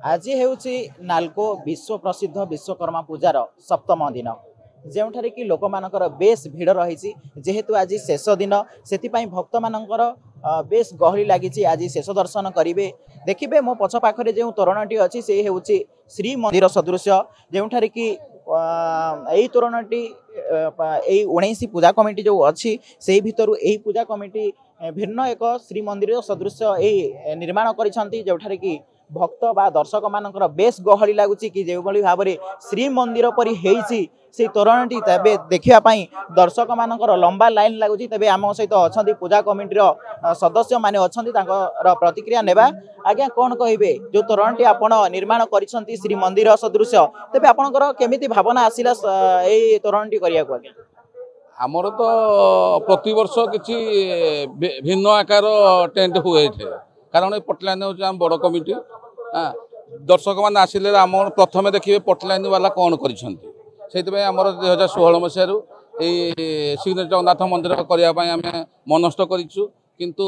आज ହେଉଛି नालको विश्व प्रसिद्ध विश्वकर्मा पूजार सप्तम दिन ଯେଉଁଠାରେ କି ଲୋକମାନଙ୍କର ବେଶ ଭିଡ଼ ରହିଛି ଯେହେତୁ ଆଜି ଶେଷ ଦିନ ସେଥିପାଇଁ ଭକ୍ତମାନଙ୍କର ବେଶ ଗହଳି ଲାଗିଛି ଆଜି ଶେଷ ଦର୍ଶନ କରିବେ ଦେଖିବେ ମୋ ପଛ ପାଖରେ ଯେଉଁ ତୋରଣଟି ଅଛି ସେ ହେଉଛି ଶ୍ରୀମନ୍ଦିର ସଦୃଶ ଯେଉଁଠାରେ କି ଏହି ତୋରଣଟି এই 19 पूजा कमिटी जो अच्छी से भितर यही पूजा कमिटी भिन्न एक श्रीमंदिर सदृश यही निर्माण कर कि भक्त बा दर्शक मानकर बेस गहली लगुच कि जो भाव में श्रीमंदिर परी से तोरणटी तेरे देखापी दर्शक मानकर लंबा लाइन लगुच तेज आम सहित अच्छा पूजा कमिटी सदस्य मैंने अच्छा प्रतिक्रिया नेबा आज्ञा कौन कहे जो तोरणटी आपण निर्माण कर श्रीमंदिर सदृश तेज आपंकर केमी भावना आसला यही तोरणटी करने को आज्ञा आमर तो प्रति वर्ष किसी भिन्न आकार टेंट हुए कारण पटलाइन हूँ आम बड़ कमिटी दर्शक मैंने आसिले आम प्रथम देखिए पटलाइन वाला कौन कर आमर 2016 मसीह श्री जगन्नाथ मंदिर करने मनस्थ करूँ किंतु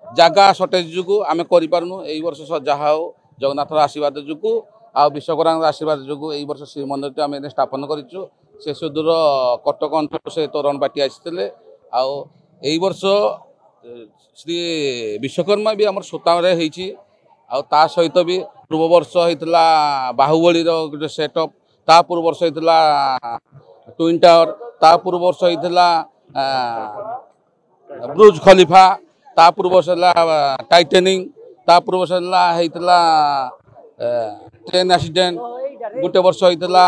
जगह सर्टेज जो आम करूँ यही वर्ष जहा हो जगन्नाथ आशीर्वाद जो आ विश्वकर्मा आशीर्वाद जो यही वर्ष श्री मंदिर आम स्थापन करूँ से सुदूर कटक अंचल से तोरण बाटी आसी आई वर्ष श्री विश्वकर्मा भी आम सोतावे होता सहित भी पूर्व वर्ष होता बाहुबली गोटे सेटअप ता पूर्व वर्ष होता ट्विन टावर ता पूर्व वर्ष होता ब्रुज खलीफा ता पूर्व वर्ष टाइटेनिंग ता पूर्व वर्ष होता ट्रेन एक्सीडेंट गोटे वर्ष होता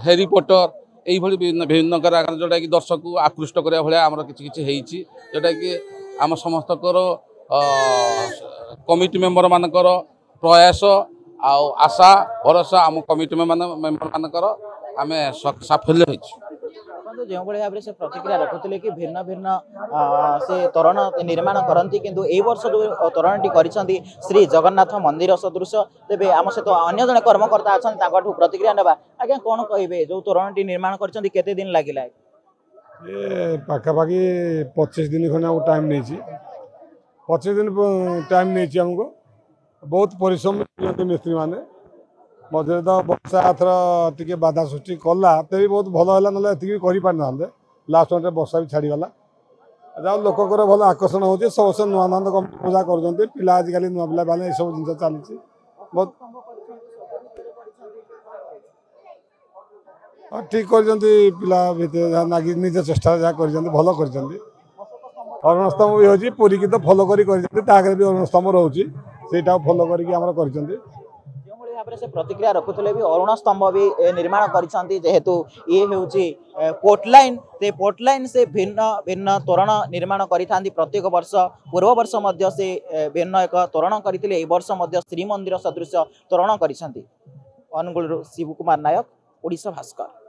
हैरी पॉटर यही विभिन्न जोटा कि दर्शक को आकृष्ट करने भाया आमर कि जोटा कि आम समस्त कमिटी मेंबर मानकर प्रयास आशा भरोसा आम कमिटी मेंबर मानकर आम साफल्य हो जो भाव से प्रतिक्रिया रखुले कि भिन्न भिन्न से तोरण निर्माण करती किंतु ए वर्ष जो तोरणटी कर श्री जगन्नाथ मंदिर सदृश तेज आम सहित अन्य जन कर्मकर्ता अच्छा प्रतिक्रिया नेबा आज्ञा कौन कहे जो तोरणटी निर्माण करते दिन लगे पाखापाखि 25 दिन खंडे टाइम नहीं 25 दिन टाइम नहीं आमको बहुत परिश्रम मिस्त्री मैंने मझे तो वर्षा थर टी बाधा सृष्टि कला तो भी बहुत भल है ना कर पारि ना लास्ट मोमेंट वर्षा भी छाड़गला जहाँ लोकर भल आकर्षण हो सब नुआ नुआ पूजा कर पिला आजिकल नुआ पिला मैंने सब जिन चली बहुत ठीक कर पिला भितर निज चेष्टा जहाँ कर भल कर अरुण स्तंभ भी हो पूरी की तो फॉलो करी भी अरुण स्तंभ रोचे फॉलो कर से प्रतिक्रिया रखुले भी अरुण स्तंभ भी निर्माण करेतु ये हूँ पोर्टलाइन से पोर्टलाइन से भिन्न भिन्न तोरण निर्माण करा प्रत्येक वर्ष पूर्व वर्ष से भिन्न एक तोरण करते वर्ष श्रीमंदिर सदृश तोरण कर अनुगुल शिव कुमार नायक ओडिशा भास्कर।